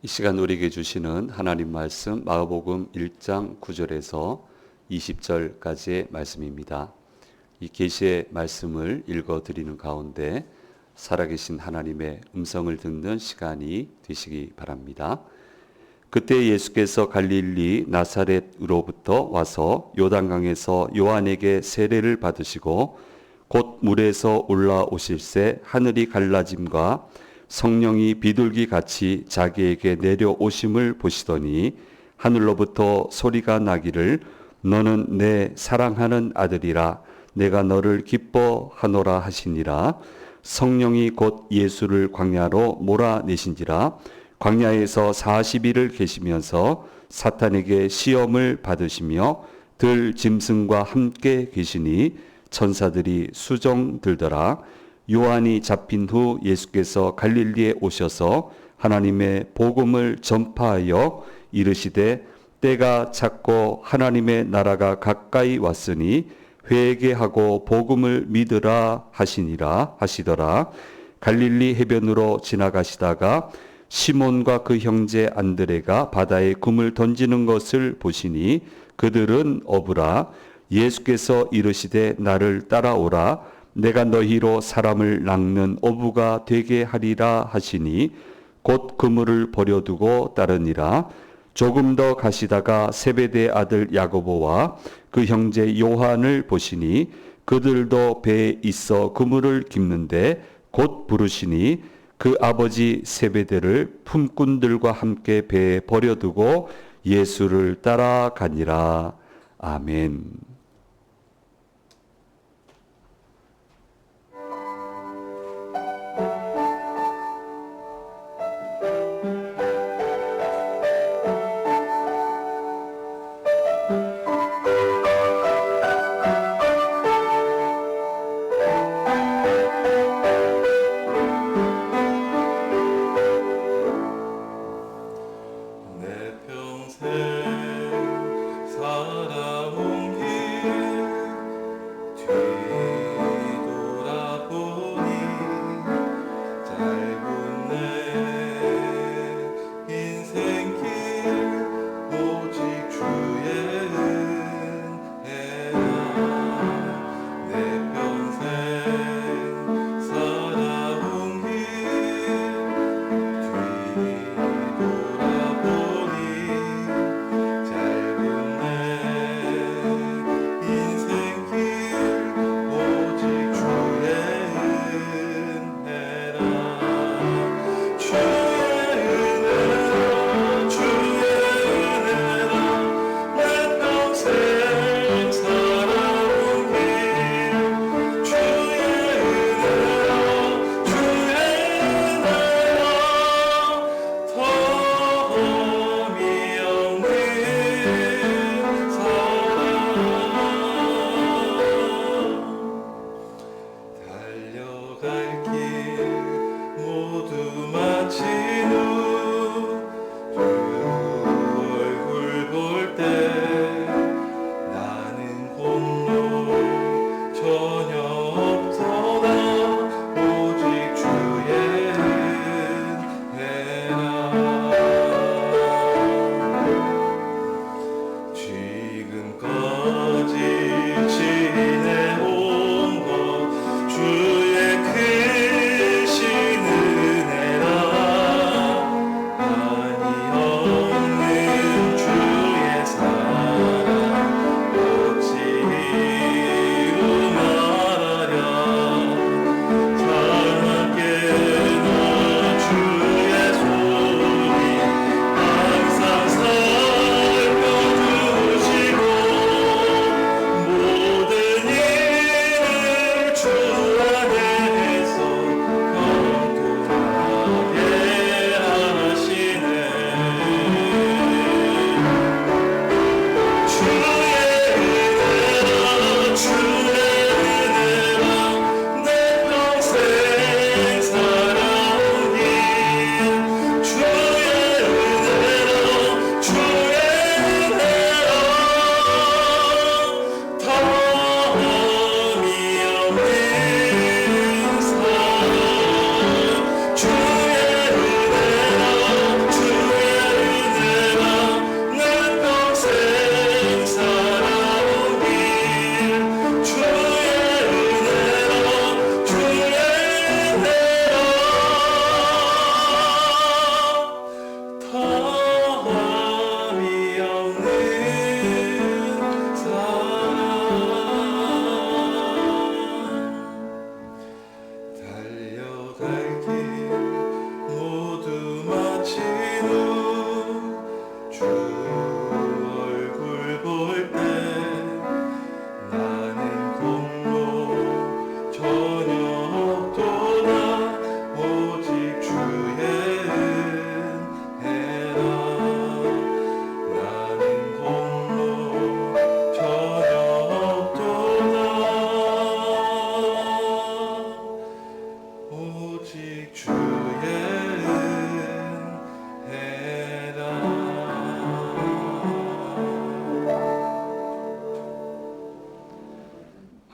이 시간 우리에게 주시는 하나님 말씀 마가복음 1장 9절에서 20절까지의 말씀입니다. 이 계시의 말씀을 읽어 드리는 가운데 살아계신 하나님의 음성을 듣는 시간이 되시기 바랍니다. 그때 예수께서 갈릴리 나사렛으로부터 와서 요단강에서 요한에게 세례를 받으시고 곧 물에서 올라오실새 하늘이 갈라짐과 성령이 비둘기 같이 자기에게 내려오심을 보시더니 하늘로부터 소리가 나기를 너는 내 사랑하는 아들이라 내가 너를 기뻐하노라 하시니라. 성령이 곧 예수를 광야로 몰아내신지라. 광야에서 40일을 계시면서 사탄에게 시험을 받으시며 들 짐승과 함께 계시니 천사들이 수종 들더라. 요한이 잡힌 후 예수께서 갈릴리에 오셔서 하나님의 복음을 전파하여 이르시되 때가 찼고 하나님의 나라가 가까이 왔으니 회개하고 복음을 믿으라 하시더라. 갈릴리 해변으로 지나가시다가 시몬과 그 형제 안드레가 바다에 금을 던지는 것을 보시니 그들은 어부라. 예수께서 이르시되 나를 따라오라. 내가 너희로 사람을 낚는 어부가 되게 하리라 하시니 곧 그물을 버려두고 따르니라. 조금 더 가시다가 세베대 아들 야고보와 그 형제 요한을 보시니 그들도 배에 있어 그물을 깁는데 곧 부르시니 그 아버지 세베대를 품꾼들과 함께 배에 버려두고 예수를 따라가니라. 아멘.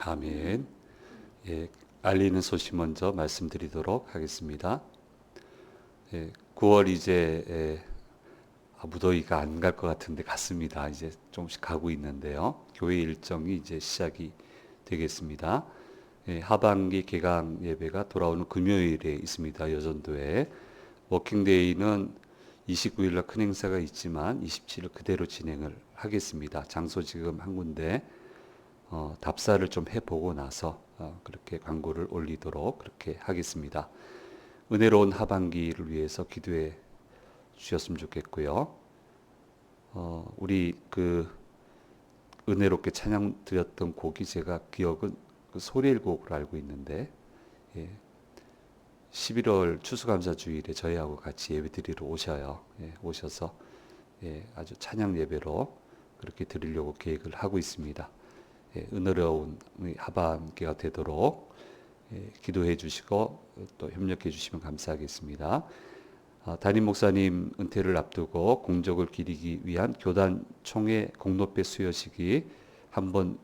아멘. 예, 알리는 소식 먼저 말씀드리도록 하겠습니다. 9월 이제 무더위가 안 갈 것 같은데 갔습니다. 이제 조금씩 가고 있는데요. 교회 일정이 이제 시작이 되겠습니다. 하반기 개강 예배가 돌아오는 금요일에 있습니다. 여전도에. 워킹데이는 29일 날 큰 행사가 있지만 27일 그대로 진행을 하겠습니다. 장소 지금 한 군데 답사를 좀 해보고 나서 그렇게 광고를 올리도록 그렇게 하겠습니다. 은혜로운 하반기를 위해서 기도해 주셨으면 좋겠고요. 우리 그 은혜롭게 찬양 드렸던 곡이 제가 기억은 그 소리일 곡으로 알고 있는데 11월 추수감사주일에 저희하고 같이 예배 드리러 오셔요. 오셔서 아주 찬양 예배로 그렇게 드리려고 계획을 하고 있습니다. 은혜로운 하반기가 되도록 기도해 주시고 또 협력해 주시면 감사하겠습니다. 담임 목사님 은퇴를 앞두고 공적을 기리기 위한 교단 총회 공로배 수여식이 한번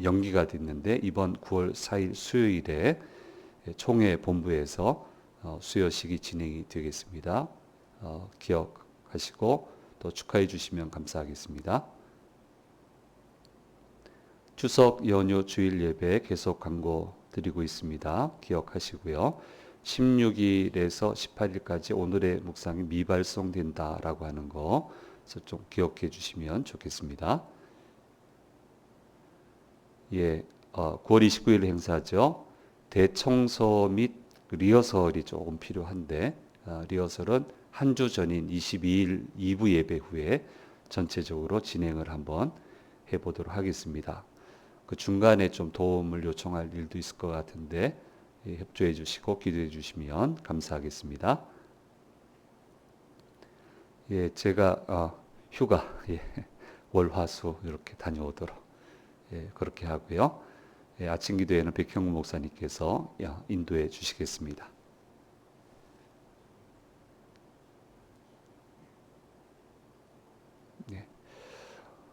연기가 됐는데 이번 9월 4일 수요일에 총회 본부에서 수여식이 진행이 되겠습니다. 기억하시고 또 축하해 주시면 감사하겠습니다. 추석 연휴 주일 예배 계속 광고 드리고 있습니다. 기억하시고요. 16일에서 18일까지 오늘의 묵상이 미발송된다라고 하는 거 좀 기억해 주시면 좋겠습니다. 9월 29일 행사죠. 대청소 및 리허설이 조금 필요한데 리허설은 한 주 전인 22일 2부 예배 후에 전체적으로 진행을 한번 해보도록 하겠습니다. 그 중간에 좀 도움을 요청할 일도 있을 것 같은데 협조해 주시고 기도해 주시면 감사하겠습니다. 제가 휴가 월화수 이렇게 다녀오도록 그렇게 하고요. 아침 기도회는 백형우 목사님께서 인도해 주시겠습니다.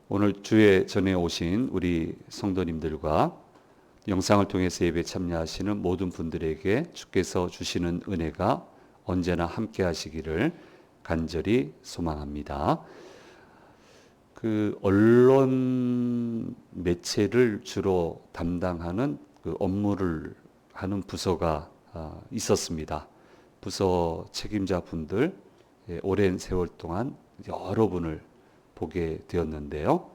오늘 주에 전에 오신 우리 성도님들과 영상을 통해서 예배 참여하시는 모든 분들에게 주께서 주시는 은혜가 언제나 함께 하시기를 간절히 소망합니다. 그 언론 매체를 주로 담당하는 그 업무를 하는 부서가 있었습니다. 부서 책임자 분들 오랜 세월 동안 여러 분을 보게 되었는데요.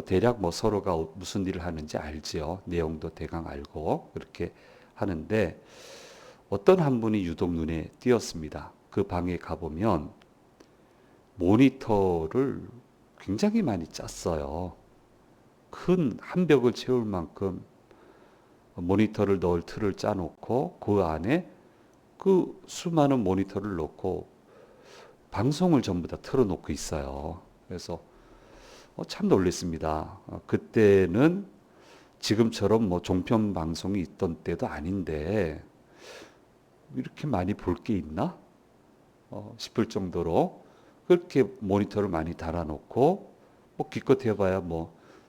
대략 서로가 무슨 일을 하는지 알지요. 내용도 대강 알고 그렇게 하는데 어떤 한 분이 유독 눈에 띄었습니다. 그 방에 가보면 모니터를 굉장히 많이 짰어요. 큰 한 벽을 채울 만큼 모니터를 넣을 틀을 짜놓고 그 안에 그 수많은 모니터를 놓고 방송을 전부 다 틀어놓고 있어요. 그래서 참 놀랐습니다. 그때는 지금처럼 종편 방송이 있던 때도 아닌데 이렇게 많이 볼 게 있나? 싶을 정도로 그렇게 모니터를 많이 달아놓고 기껏 해봐야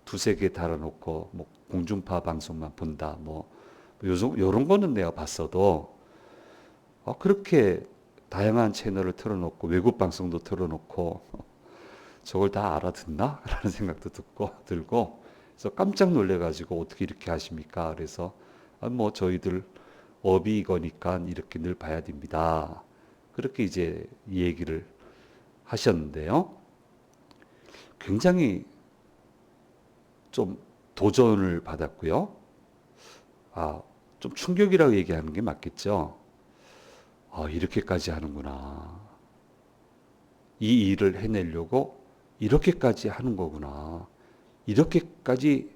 두세 개 달아놓고 공중파 방송만 본다 요런 거는 내가 봤어도 그렇게 다양한 채널을 틀어놓고 외국 방송도 틀어놓고 저걸 다 알아듣나? 라는 생각도 들고 그래서 깜짝 놀래가지고 어떻게 이렇게 하십니까? 그래서 저희들 업이 이거니까 이렇게 늘 봐야 됩니다. 그렇게 이제 얘기를 하셨는데요. 굉장히 좀 도전을 받았고요. 좀 충격이라고 얘기하는 게 맞겠죠. 이렇게까지 하는구나. 이 일을 해내려고 이렇게까지 하는 거구나. 이렇게까지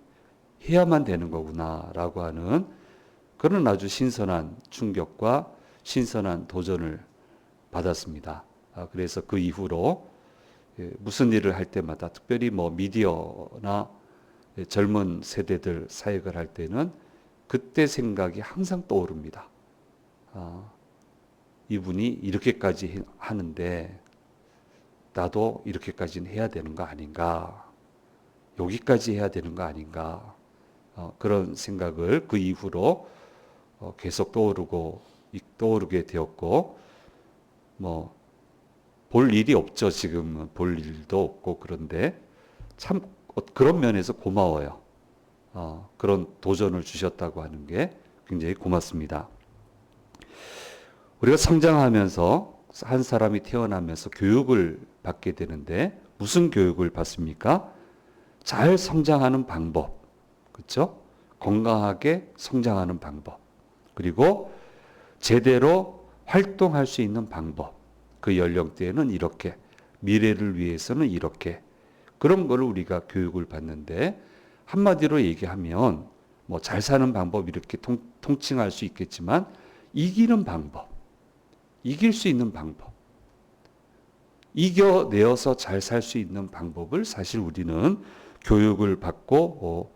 해야만 되는 거구나. 라고 하는 그런 아주 신선한 충격과 신선한 도전을 받았습니다. 그래서 그 이후로 무슨 일을 할 때마다 특별히 미디어나 젊은 세대들 사역을 할 때는 그때 생각이 항상 떠오릅니다. 이분이 이렇게까지 하는데 나도 이렇게까지는 해야 되는 거 아닌가? 여기까지 해야 되는 거 아닌가? 그런 생각을 그 이후로 계속 떠오르게 되었고, 뭐 볼 일이 없죠. 지금은 볼 일도 없고. 그런데 참 그런 면에서 고마워요. 그런 도전을 주셨다고 하는 게 굉장히 고맙습니다. 우리가 성장하면서 한 사람이 태어나면서 교육을 받게 되는데 무슨 교육을 받습니까? 잘 성장하는 방법, 그렇죠? 건강하게 성장하는 방법, 그리고 제대로 활동할 수 있는 방법. 그 연령대에는 이렇게, 미래를 위해서는 이렇게, 그런 거를 우리가 교육을 받는데, 한마디로 얘기하면 뭐 잘 사는 방법 이렇게 통칭할 수 있겠지만, 이기는 방법, 이길 수 있는 방법, 이겨내어서 잘 살 수 있는 방법을 사실 우리는 교육을 받고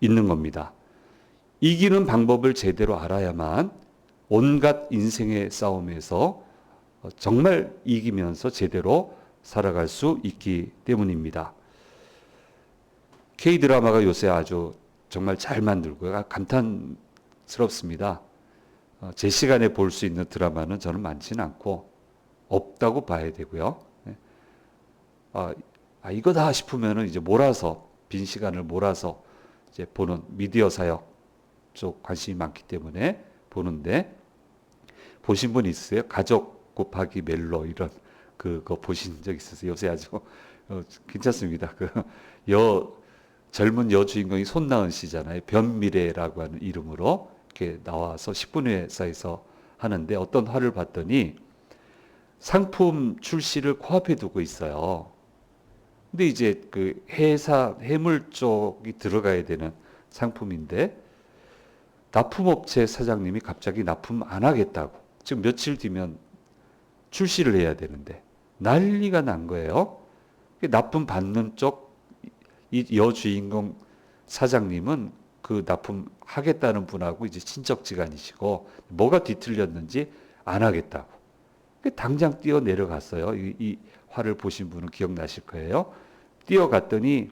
있는 겁니다. 이기는 방법을 제대로 알아야만 온갖 인생의 싸움에서 정말 이기면서 제대로 살아갈 수 있기 때문입니다. K-드라마가 요새 아주 정말 잘 만들고요. 감탄스럽습니다. 제 시간에 볼 수 있는 드라마는 저는 많지는 않고 없다고 봐야 되고요. 이거다 싶으면은 이제 빈 시간을 몰아서 이제 보는 미디어 사역 쪽 관심이 많기 때문에 보는데, 보신 분 있으세요? 가족 곱하기 멜로 이런 그거 보신 적 있으세요? 요새 아주 괜찮습니다. 젊은 여주인공이 손나은 씨잖아요. 변미래라고 하는 이름으로 이렇게 나와서 10분회사에서 하는데, 어떤 화를 봤더니 상품 출시를 코앞에 두고 있어요. 근데 이제 그 해물 쪽이 들어가야 되는 상품인데, 납품업체 사장님이 갑자기 납품 안 하겠다고. 지금 며칠 뒤면 출시를 해야 되는데 난리가 난 거예요. 납품 받는 쪽 이 여주인공 사장님은 그 납품 하겠다는 분하고 이제 친척지간이시고, 뭐가 뒤틀렸는지 안 하겠다고. 당장 뛰어 내려갔어요. 이 화를 보신 분은 기억나실 거예요. 뛰어갔더니,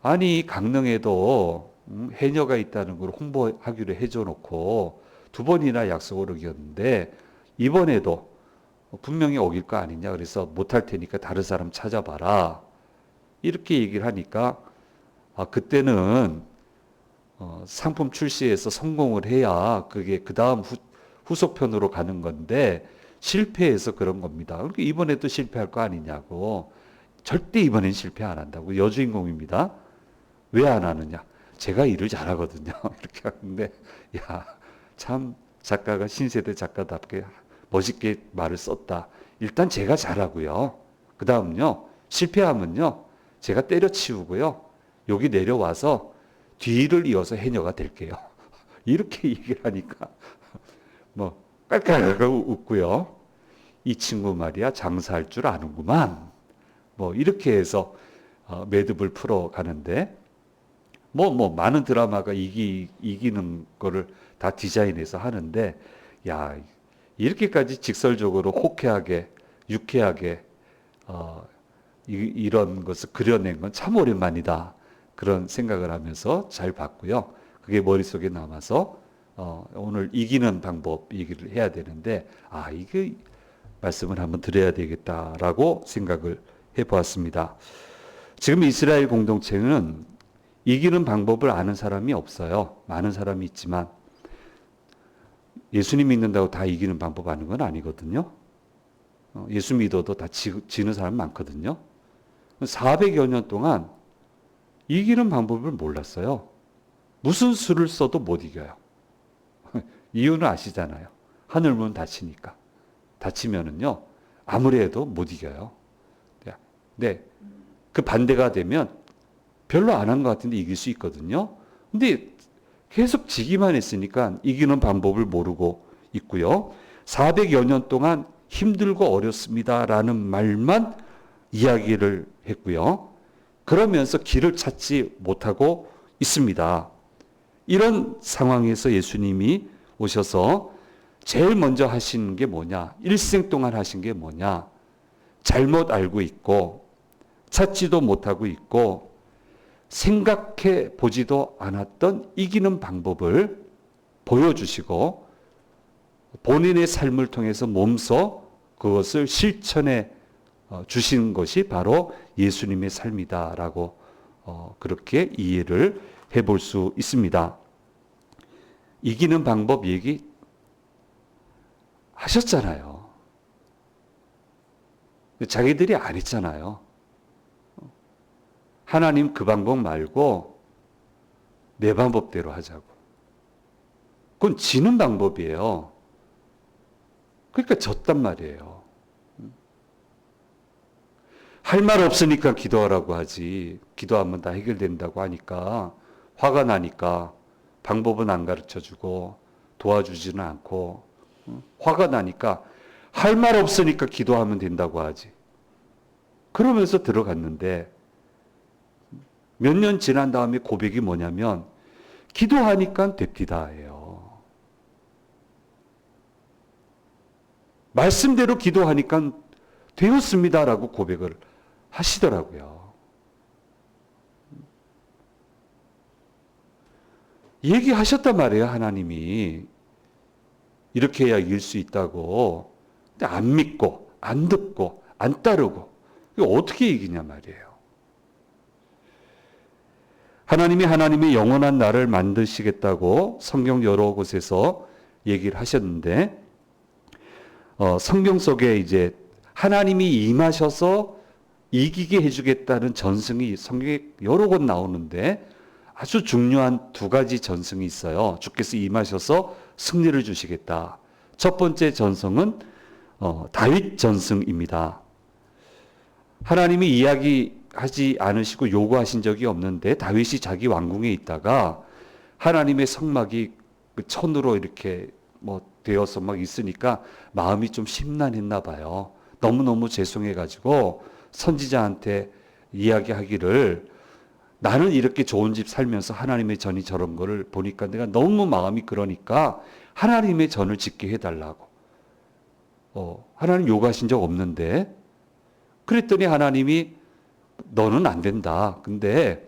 아니 강릉에도 해녀가 있다는 걸 홍보하기로 해줘 놓고 2번이나 약속을 어겼는데 이번에도 분명히 어길 거 아니냐, 그래서 못할 테니까 다른 사람 찾아봐라, 이렇게 얘기를 하니까, 그때는 상품 출시에서 성공을 해야 그게 그 다음 후속편으로 가는 건데 실패해서 그런 겁니다. 그러니까 이번에도 실패할 거 아니냐고. 절대 이번엔 실패 안 한다고. 여주인공입니다. 왜 안 하느냐? 제가 일을 잘하거든요. 이렇게 하는데, 참 작가가 신세대 작가답게 멋있게 말을 썼다. 일단 제가 잘하고요. 그 다음요, 실패하면요, 제가 때려치우고요, 여기 내려와서 뒤를 이어서 해녀가 될게요. 이렇게 얘기를 하니까 뭐 깔깔깔 웃고요. 이 친구 말이야 장사할 줄 아는구만. 뭐 이렇게 해서 매듭을 풀어 가는데, 많은 드라마가 이기는 거를 다 디자인해서 하는데, 이렇게까지 직설적으로 호쾌하게, 유쾌하게, 이런 것을 그려낸 건 참 오랜만이다. 그런 생각을 하면서 잘 봤고요. 그게 머릿속에 남아서, 오늘 이기는 방법 얘기를 해야 되는데, 이게 말씀을 한번 드려야 되겠다라고 생각을 해 보았습니다. 지금 이스라엘 공동체는 이기는 방법을 아는 사람이 없어요. 많은 사람이 있지만 예수님 믿는다고 다 이기는 방법 아는 건 아니거든요. 예수 믿어도 다 지는 사람 많거든요. 400여 년 동안 이기는 방법을 몰랐어요. 무슨 수를 써도 못 이겨요. 이유는 아시잖아요. 하늘 문 닫히니까. 닫히면은요, 아무리 해도 못 이겨요. 네, 그 반대가 되면 별로 안 한 것 같은데 이길 수 있거든요. 근데 계속 지기만 했으니까 이기는 방법을 모르고 있고요. 400여 년 동안 힘들고 어렵습니다라는 말만 이야기를 했고요. 그러면서 길을 찾지 못하고 있습니다. 이런 상황에서 예수님이 오셔서 제일 먼저 하신 게 뭐냐? 일생 동안 하신 게 뭐냐? 잘못 알고 있고 찾지도 못하고 있고 생각해 보지도 않았던 이기는 방법을 보여주시고 본인의 삶을 통해서 몸소 그것을 실천해 주신 것이 바로 예수님의 삶이다라고 그렇게 이해를 해볼 수 있습니다. 이기는 방법 얘기 하셨잖아요. 자기들이 안 했잖아요. 하나님 그 방법 말고 내 방법대로 하자고. 그건 지는 방법이에요. 그러니까 졌단 말이에요. 할 말 없으니까 기도하라고 하지. 기도하면 다 해결된다고 하니까 화가 나니까 방법은 안 가르쳐주고 도와주지는 않고 화가 나니까 할 말 없으니까 기도하면 된다고 하지. 그러면서 들어갔는데 몇 년 지난 다음에 고백이 뭐냐면 기도하니까 됩디다예요. 말씀대로 기도하니까 되었습니다라고 고백을 하시더라고요. 얘기하셨단 말이에요, 하나님이. 이렇게 해야 이길 수 있다고. 근데 안 믿고, 안 듣고, 안 따르고. 이거 어떻게 이기냐 말이에요. 하나님이 하나님의 영원한 나를 만드시겠다고 성경 여러 곳에서 얘기를 하셨는데, 성경 속에 이제 하나님이 임하셔서 이기게 해주겠다는 전승이 성경에 여러 곳 나오는데 아주 중요한 두 가지 전승이 있어요. 주께서 임하셔서 승리를 주시겠다. 첫 번째 전승은 다윗 전승입니다. 하나님이 이야기하지 않으시고 요구하신 적이 없는데 다윗이 자기 왕궁에 있다가 하나님의 성막이 그 천으로 이렇게 되어서 막 있으니까 마음이 좀 심란했나 봐요. 너무너무 죄송해가지고 선지자한테 이야기하기를 나는 이렇게 좋은 집 살면서 하나님의 전이 저런 거를 보니까 내가 너무 마음이 그러니까 하나님의 전을 짓게 해달라고. 하나님 요구하신 적 없는데 그랬더니 하나님이 너는 안 된다. 근데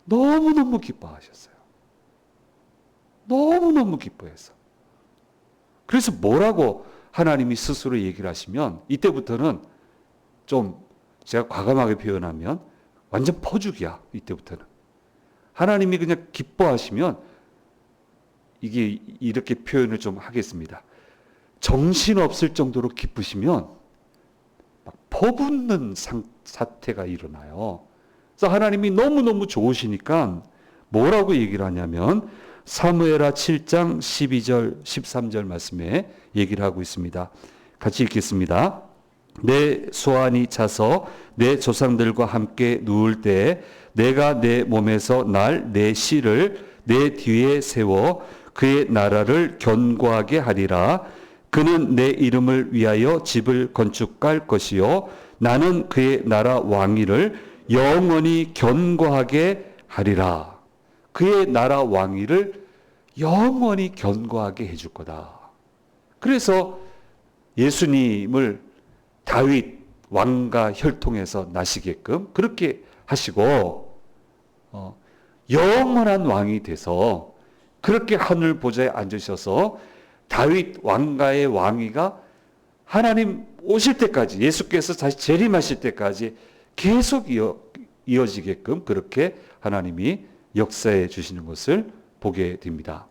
너무너무 기뻐하셨어요. 너무너무 기뻐해서. 그래서 뭐라고 하나님이 스스로 얘기를 하시면 이때부터는 좀 제가 과감하게 표현하면 완전 퍼주기야. 이때부터는. 하나님이 그냥 기뻐하시면 이게 이렇게 표현을 좀 하겠습니다. 정신없을 정도로 기쁘시면 막 퍼붓는 사태가 일어나요. 그래서 하나님이 너무너무 좋으시니까 뭐라고 얘기를 하냐면 사무엘하 7장 12절 13절 말씀에 얘기를 하고 있습니다. 같이 읽겠습니다. 내 소환이 차서 내 조상들과 함께 누울 때 내가 내 몸에서 날 내 씨를 내 뒤에 세워 그의 나라를 견고하게 하리라. 그는 내 이름을 위하여 집을 건축할 것이요 나는 그의 나라 왕위를 영원히 견고하게 하리라. 그의 나라 왕위를 영원히 견고하게 해줄 거다. 그래서 예수님을 다윗 왕가 혈통에서 나시게끔 그렇게 하시고 영원한 왕이 돼서 그렇게 하늘 보좌에 앉으셔서 다윗 왕가의 왕위가 하나님 오실 때까지 예수께서 다시 재림하실 때까지 계속 이어지게끔 그렇게 하나님이 역사해 주시는 것을 보게 됩니다.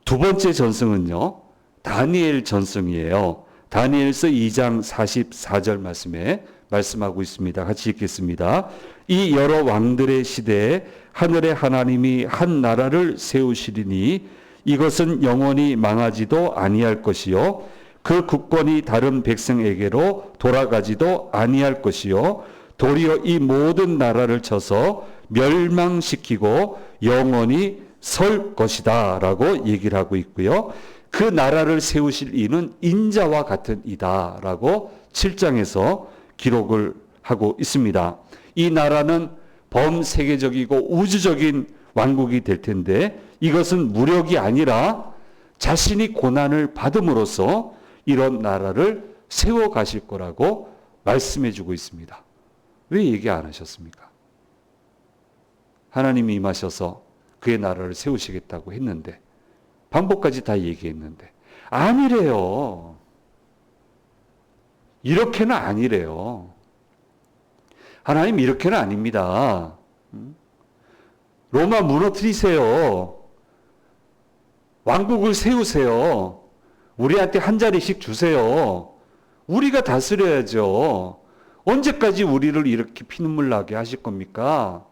두 번째 전승은요, 다니엘 전승이에요. 다니엘서 2장 44절 말씀에 말씀하고 있습니다. 같이 읽겠습니다. 이 여러 왕들의 시대에 하늘의 하나님이 한 나라를 세우시리니 이것은 영원히 망하지도 아니할 것이요 그 국권이 다른 백성에게로 돌아가지도 아니할 것이요 도리어 이 모든 나라를 쳐서 멸망시키고 영원히 설 것이다 라고 얘기를 하고 있고요. 그 나라를 세우실 이는 인자와 같은 이다 라고 7장에서 기록을 하고 있습니다. 이 나라는 범세계적이고 우주적인 왕국이 될 텐데 이것은 무력이 아니라 자신이 고난을 받음으로써 이런 나라를 세워 가실 거라고 말씀해 주고 있습니다. 왜 얘기 안 하셨습니까? 하나님이 임하셔서 그의 나라를 세우시겠다고 했는데, 방법까지 다 얘기했는데 아니래요. 이렇게는 아니래요. 하나님 이렇게는 아닙니다. 로마 무너뜨리세요. 왕국을 세우세요. 우리한테 한 자리씩 주세요. 우리가 다스려야죠. 언제까지 우리를 이렇게 피눈물 나게 하실 겁니까?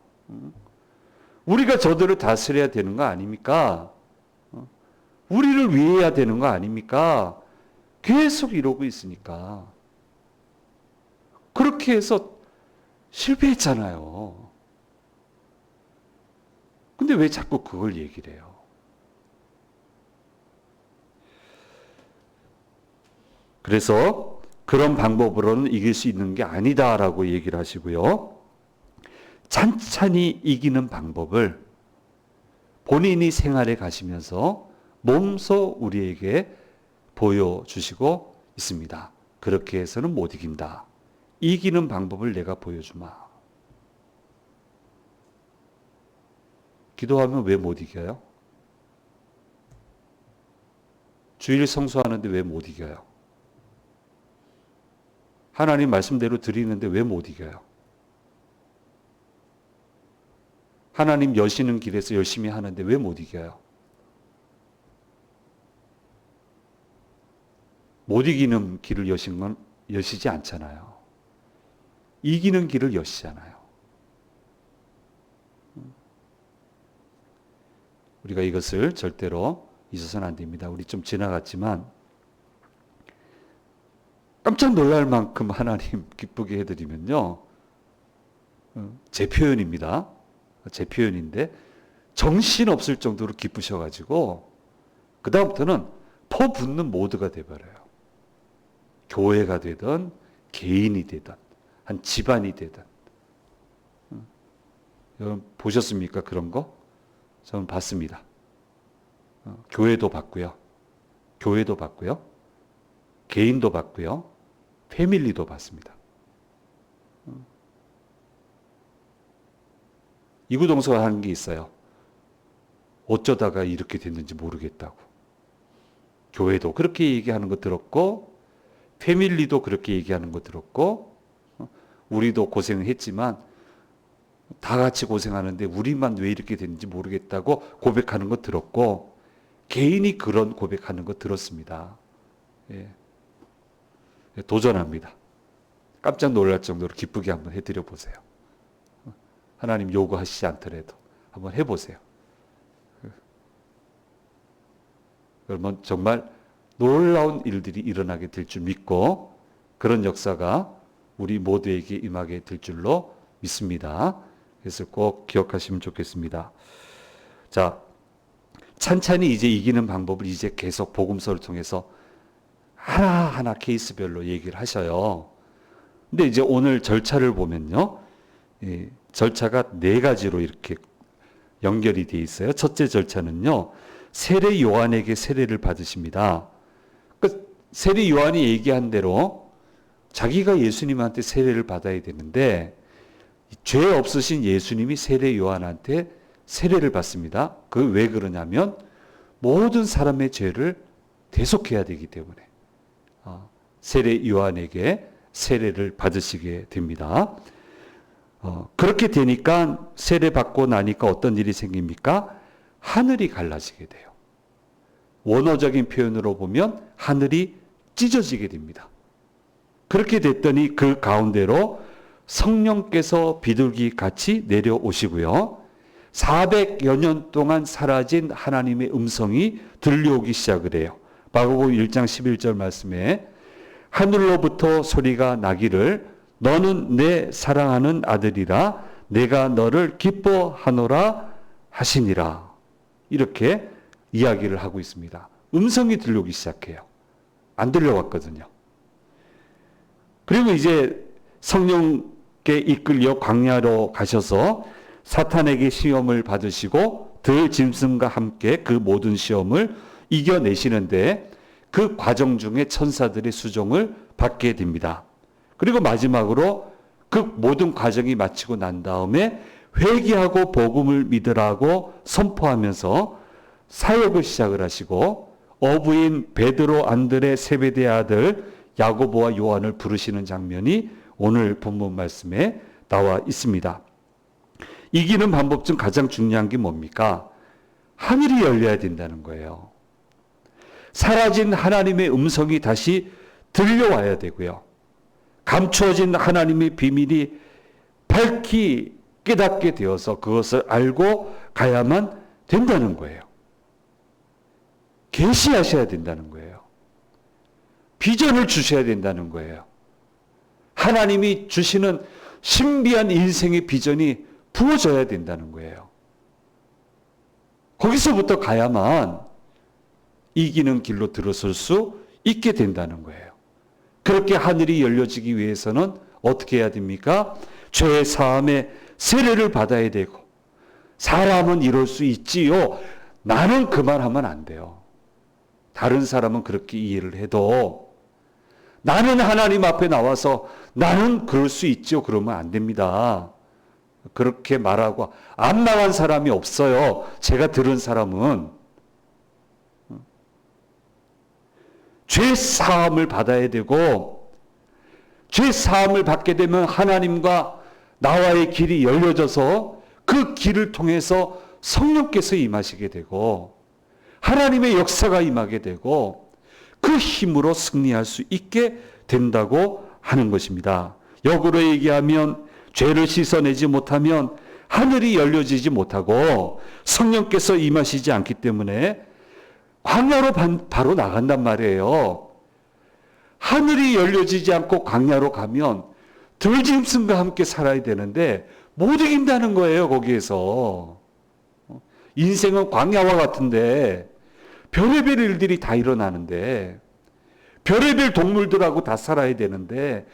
우리가 저들을 다스려야 되는 거 아닙니까? 우리를 위해야 되는 거 아닙니까? 계속 이러고 있으니까. 그렇게 해서 실패했잖아요. 근데 왜 자꾸 그걸 얘기를 해요? 그래서 그런 방법으로는 이길 수 있는 게 아니다라고 얘기를 하시고요. 찬찬히 이기는 방법을 본인이 생활에 가시면서 몸소 우리에게 보여주시고 있습니다. 그렇게 해서는 못 이긴다. 이기는 방법을 내가 보여주마. 기도하면 왜 못 이겨요? 주일 성수하는데 왜 못 이겨요? 하나님 말씀대로 드리는데 왜 못 이겨요? 하나님 여시는 길에서 열심히 하는데 왜 못 이겨요? 못 이기는 길을 여신 건 여시지 않잖아요. 이기는 길을 여시잖아요. 우리가 이것을 절대로 잊어서는 안 됩니다. 우리 좀 지나갔지만 깜짝 놀랄 만큼 하나님 기쁘게 해드리면요. 제 표현입니다. 제 표현인데 정신없을 정도로 기쁘셔가지고 그 다음부터는 퍼붓는 모두가 돼버려요. 교회가 되든 개인이 되든 한 집안이 되든. 여러분 보셨습니까? 그런 거? 저는 봤습니다. 교회도 봤고요. 교회도 봤고요. 개인도 봤고요. 패밀리도 봤습니다. 이구동성을 하는 게 있어요. 어쩌다가 이렇게 됐는지 모르겠다고. 교회도 그렇게 얘기하는 거 들었고 패밀리도 그렇게 얘기하는 거 들었고 우리도 고생을 했지만 다 같이 고생하는데 우리만 왜 이렇게 됐는지 모르겠다고 고백하는 거 들었고 개인이 그런 고백하는 거 들었습니다. 예. 도전합니다. 깜짝 놀랄 정도로 기쁘게 한번 해드려 보세요. 하나님 요구하시지 않더라도 한번 해보세요. 그러면 정말 놀라운 일들이 일어나게 될 줄 믿고 그런 역사가 우리 모두에게 임하게 될 줄로 믿습니다. 그래서 꼭 기억하시면 좋겠습니다. 자, 찬찬히 이제 이기는 방법을 이제 계속 복음서를 통해서 하나하나 케이스별로 얘기를 하셔요. 근데 이제 오늘 절차를 보면요. 절차가 4가지로 이렇게 연결이 되어 있어요. 첫째 절차는요. 세례 요한에게 세례를 받으십니다. 세례 요한이 얘기한 대로 자기가 예수님한테 세례를 받아야 되는데 죄 없으신 예수님이 세례 요한한테 세례를 받습니다. 그 왜 그러냐면 모든 사람의 죄를 대속해야 되기 때문에 세례 요한에게 세례를 받으시게 됩니다. 그렇게 되니까 세례 받고 나니까 어떤 일이 생깁니까? 하늘이 갈라지게 돼요. 원어적인 표현으로 보면 하늘이 찢어지게 됩니다. 그렇게 됐더니 그 가운데로 성령께서 비둘기 같이 내려오시고요. 400여 년 동안 사라진 하나님의 음성이 들려오기 시작을 해요. 마가복음 1장 11절 말씀에 하늘로부터 소리가 나기를 너는 내 사랑하는 아들이라 내가 너를 기뻐하노라 하시니라. 이렇게 이야기를 하고 있습니다. 음성이 들려오기 시작해요. 안 들려왔거든요. 그리고 이제 성령께 이끌려 광야로 가셔서 사탄에게 시험을 받으시고 들짐승과 함께 그 모든 시험을 이겨내시는데 그 과정 중에 천사들의 수종을 받게 됩니다. 그리고 마지막으로 그 모든 과정이 마치고 난 다음에 회개하고 복음을 믿으라고 선포하면서 사역을 시작을 하시고 어부인 베드로, 안드레, 세베대의 아들 야고보와 요한을 부르시는 장면이 오늘 본문 말씀에 나와 있습니다. 이기는 방법 중 가장 중요한 게 뭡니까? 하늘이 열려야 된다는 거예요. 사라진 하나님의 음성이 다시 들려와야 되고요. 감추어진 하나님의 비밀이 밝히 깨닫게 되어서 그것을 알고 가야만 된다는 거예요. 계시하셔야 된다는 거예요. 비전을 주셔야 된다는 거예요. 하나님이 주시는 신비한 인생의 비전이 부어져야 된다는 거예요. 거기서부터 가야만 이기는 길로 들어설 수 있게 된다는 거예요. 그렇게 하늘이 열려지기 위해서는 어떻게 해야 됩니까? 죄의 사함의 세례를 받아야 되고, 사람은 이럴 수 있지요. 나는 그 말 하면 안 돼요. 다른 사람은 그렇게 이해를 해도 나는 하나님 앞에 나와서 나는 그럴 수 있죠. 그러면 안 됩니다. 그렇게 말하고 안 나간 사람이 없어요. 제가 들은 사람은. 죄 사함을 받아야 되고, 죄 사함을 받게 되면 하나님과 나와의 길이 열려져서 그 길을 통해서 성령께서 임하시게 되고 하나님의 역사가 임하게 되고 그 힘으로 승리할 수 있게 된다고 하는 것입니다. 역으로 얘기하면 죄를 씻어내지 못하면 하늘이 열려지지 못하고 성령께서 임하시지 않기 때문에 광야로 바로 나간단 말이에요. 하늘이 열려지지 않고 광야로 가면 들짐승과 함께 살아야 되는데 못 이긴다는 거예요. 거기에서. 인생은 광야와 같은데 별의별 일들이 다 일어나는데 별의별 동물들하고 다 살아야 되는데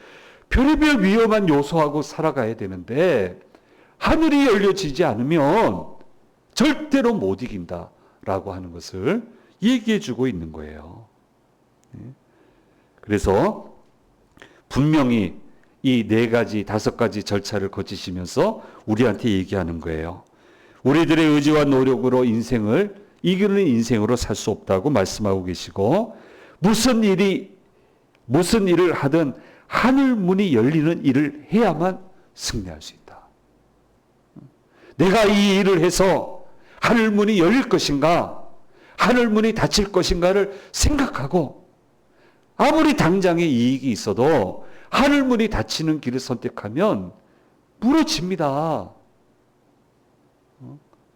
별의별 위험한 요소하고 살아가야 되는데 하늘이 열려지지 않으면 절대로 못 이긴다라고 하는 것을 얘기해 주고 있는 거예요. 그래서 분명히 이 4가지, 5가지 절차를 거치시면서 우리한테 얘기하는 거예요. 우리들의 의지와 노력으로 인생을 이기는 인생으로 살 수 없다고 말씀하고 계시고, 무슨 일을 하든 하늘 문이 열리는 일을 해야만 승리할 수 있다. 내가 이 일을 해서 하늘 문이 열릴 것인가, 하늘 문이 닫힐 것인가를 생각하고, 아무리 당장의 이익이 있어도 하늘 문이 닫히는 길을 선택하면 무너집니다.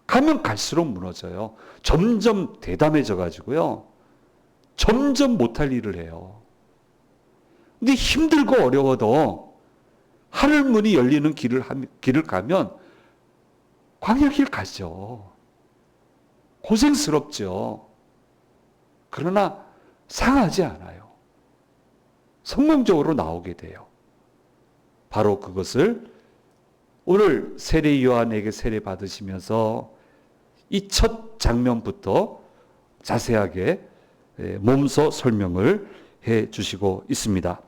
가면 갈수록 무너져요. 점점 대담해져 가지고요. 점점 못할 일을 해요. 근데 힘들고 어려워도 하늘 문이 열리는 길을 가면 광야길 가죠. 고생스럽죠. 그러나 상하지 않아요. 성공적으로 나오게 돼요. 바로 그것을 오늘 세례 요한에게 세례 받으시면서 이 첫 장면부터 자세하게 몸소 설명을 해 주시고 있습니다.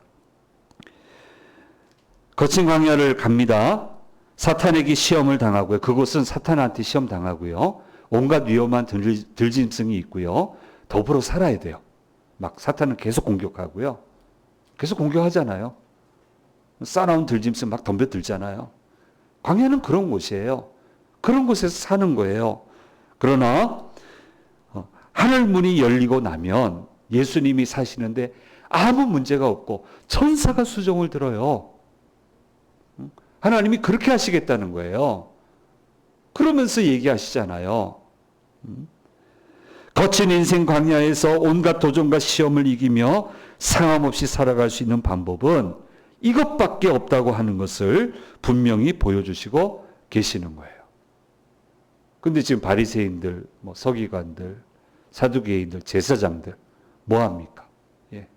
거친 광야를 갑니다. 사탄에게 시험을 당하고요. 그곳은 사탄한테 시험 당하고요. 온갖 위험한 들짐승이 있고요. 더불어 살아야 돼요. 막 사탄은 계속 공격하고요. 계속 공격하잖아요. 싸나운 들짐승 막 덤벼들잖아요. 광야는 그런 곳이에요. 그런 곳에서 사는 거예요. 그러나 하늘 문이 열리고 나면 예수님이 사시는데 아무 문제가 없고 천사가 수종을 들어요. 하나님이 그렇게 하시겠다는 거예요. 그러면서 얘기하시잖아요. 거친 인생 광야에서 온갖 도전과 시험을 이기며 상함 없이 살아갈 수 있는 방법은 이것밖에 없다고 하는 것을 분명히 보여주시고 계시는 거예요. 근데 지금 바리새인들, 서기관들, 사두개인들, 제사장들 뭐 합니까? 예.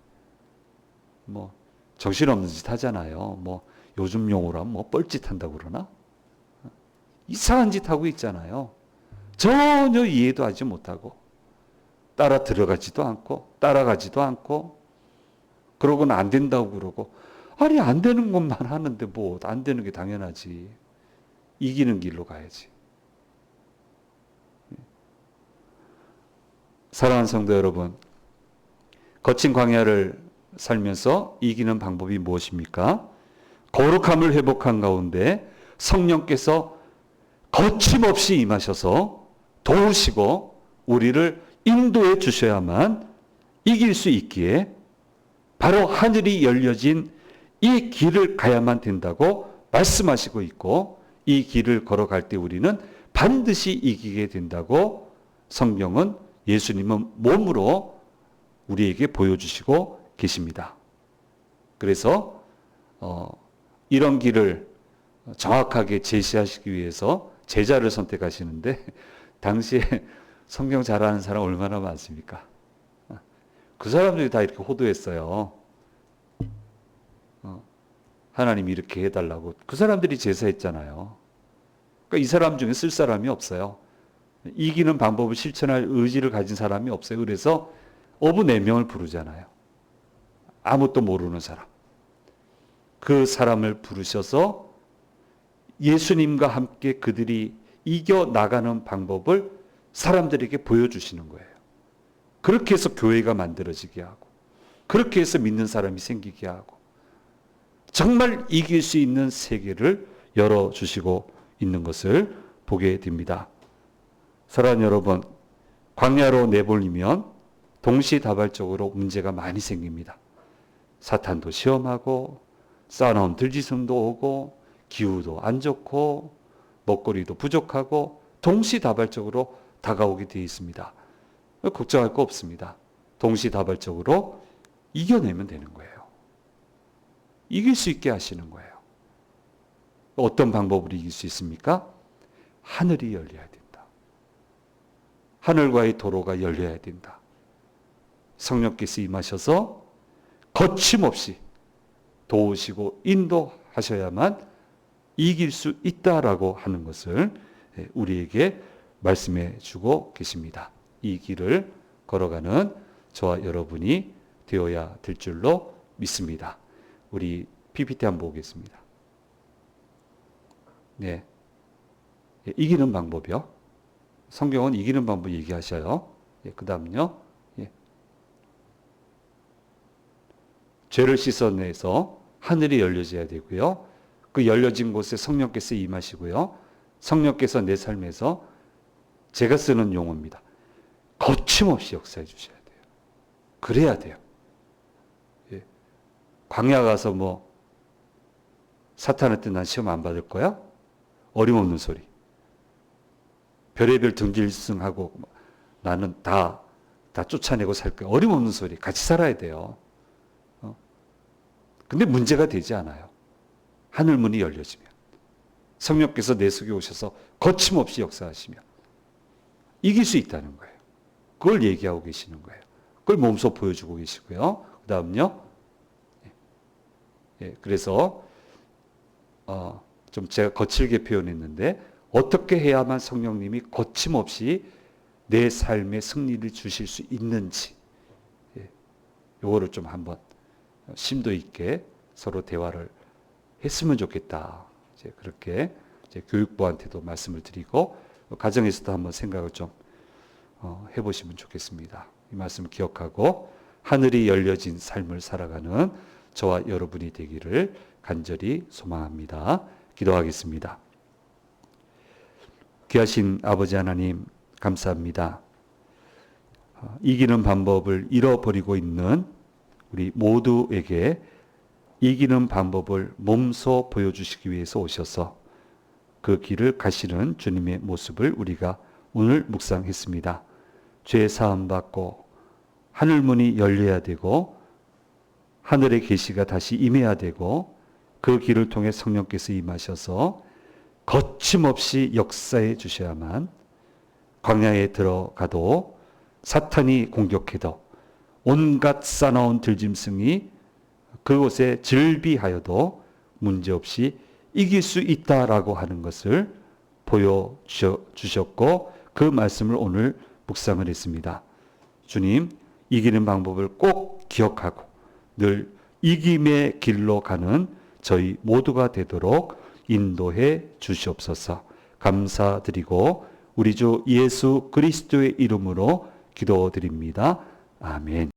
정신없는 짓 하잖아요. 요즘 용어로 하면 뻘짓 한다고 그러나? 이상한 짓 하고 있잖아요. 전혀 이해도 하지 못하고 따라 들어가지도 않고 따라가지도 않고 그러고는 안 된다고 그러고, 아니 안 되는 것만 하는데 안 되는 게 당연하지. 이기는 길로 가야지. 사랑하는 성도 여러분, 거친 광야를 살면서 이기는 방법이 무엇입니까? 거룩함을 회복한 가운데 성령께서 거침없이 임하셔서 도우시고 우리를 인도해 주셔야만 이길 수 있기에 바로 하늘이 열려진 이 길을 가야만 된다고 말씀하시고 있고, 이 길을 걸어갈 때 우리는 반드시 이기게 된다고 성경은, 예수님은 몸으로 우리에게 보여주시고 계십니다. 그래서 이런 길을 정확하게 제시하시기 위해서 제자를 선택하시는데, 당시에 성경 잘 아는 사람 얼마나 많습니까? 그 사람들이 다 이렇게 호도했어요. 하나님이 이렇게 해달라고. 그 사람들이 제사했잖아요. 그러니까 이 사람 중에 쓸 사람이 없어요. 이기는 방법을 실천할 의지를 가진 사람이 없어요. 그래서 어부 4명을 부르잖아요. 아무것도 모르는 사람. 그 사람을 부르셔서 예수님과 함께 그들이 이겨나가는 방법을 사람들에게 보여주시는 거예요. 그렇게 해서 교회가 만들어지게 하고, 그렇게 해서 믿는 사람이 생기게 하고, 정말 이길 수 있는 세계를 열어주시고 있는 것을 보게 됩니다. 사랑하는 여러분, 광야로 내몰리면 동시다발적으로 문제가 많이 생깁니다. 사탄도 시험하고, 쌓아놓은 들짐승도 오고, 기후도 안 좋고, 먹거리도 부족하고, 동시다발적으로 다가오게 되어 있습니다. 걱정할 거 없습니다. 동시다발적으로 이겨내면 되는 거예요. 이길 수 있게 하시는 거예요. 어떤 방법으로 이길 수 있습니까? 하늘이 열려야 된다. 하늘과의 도로가 열려야 된다. 성령께서 임하셔서 거침없이 도우시고 인도하셔야만 이길 수 있다라고 하는 것을 우리에게 말씀해 주고 계십니다. 이 길을 걸어가는 저와 여러분이 되어야 될 줄로 믿습니다. 우리 PPT 한번 보겠습니다. 네. 이기는 방법이요. 성경은 이기는 방법 얘기하셔요. 그 다음요. 죄를 씻어내서 하늘이 열려져야 되고요. 그 열려진 곳에 성령께서 임하시고요. 성령께서 내 삶에서, 제가 쓰는 용어입니다, 거침없이 역사해 주셔야 돼요. 그래야 돼요. 광야 가서 사탄한테 난 시험 안 받을 거야? 어림없는 소리. 별의별 등질승하고 나는 다 쫓아내고 살 거야. 어림없는 소리. 같이 살아야 돼요. 근데 문제가 되지 않아요. 하늘문이 열려지면, 성령께서 내 속에 오셔서 거침없이 역사하시면 이길 수 있다는 거예요. 그걸 얘기하고 계시는 거예요. 그걸 몸소 보여주고 계시고요. 그 다음요. 그래서 좀 제가 거칠게 표현했는데, 어떻게 해야만 성령님이 거침없이 내 삶에 승리를 주실 수 있는지, 요거를 좀 한번 심도 있게 서로 대화를 했으면 좋겠다. 이제 그렇게 이제 교육부한테도 말씀을 드리고, 가정에서도 한번 생각을 좀 해보시면 좋겠습니다. 이 말씀을 기억하고 하늘이 열려진 삶을 살아가는 저와 여러분이 되기를 간절히 소망합니다. 기도하겠습니다. 귀하신 아버지 하나님, 감사합니다. 이기는 방법을 잃어버리고 있는 우리 모두에게 이기는 방법을 몸소 보여주시기 위해서 오셔서 그 길을 가시는 주님의 모습을 우리가 오늘 묵상했습니다. 죄 사함 받고 하늘문이 열려야 되고, 하늘의 계시가 다시 임해야 되고, 그 길을 통해 성령께서 임하셔서 거침없이 역사해 주셔야만 광야에 들어가도, 사탄이 공격해도, 온갖 싸나운 들짐승이 그곳에 즐비하여도 문제없이 이길 수 있다라고 하는 것을 보여주셨고, 그 말씀을 오늘 묵상을 했습니다. 주님, 이기는 방법을 꼭 기억하고 늘 이김의 길로 가는 저희 모두가 되도록 인도해 주시옵소서. 감사드리고 우리 주 예수 그리스도의 이름으로 기도드립니다. 아멘.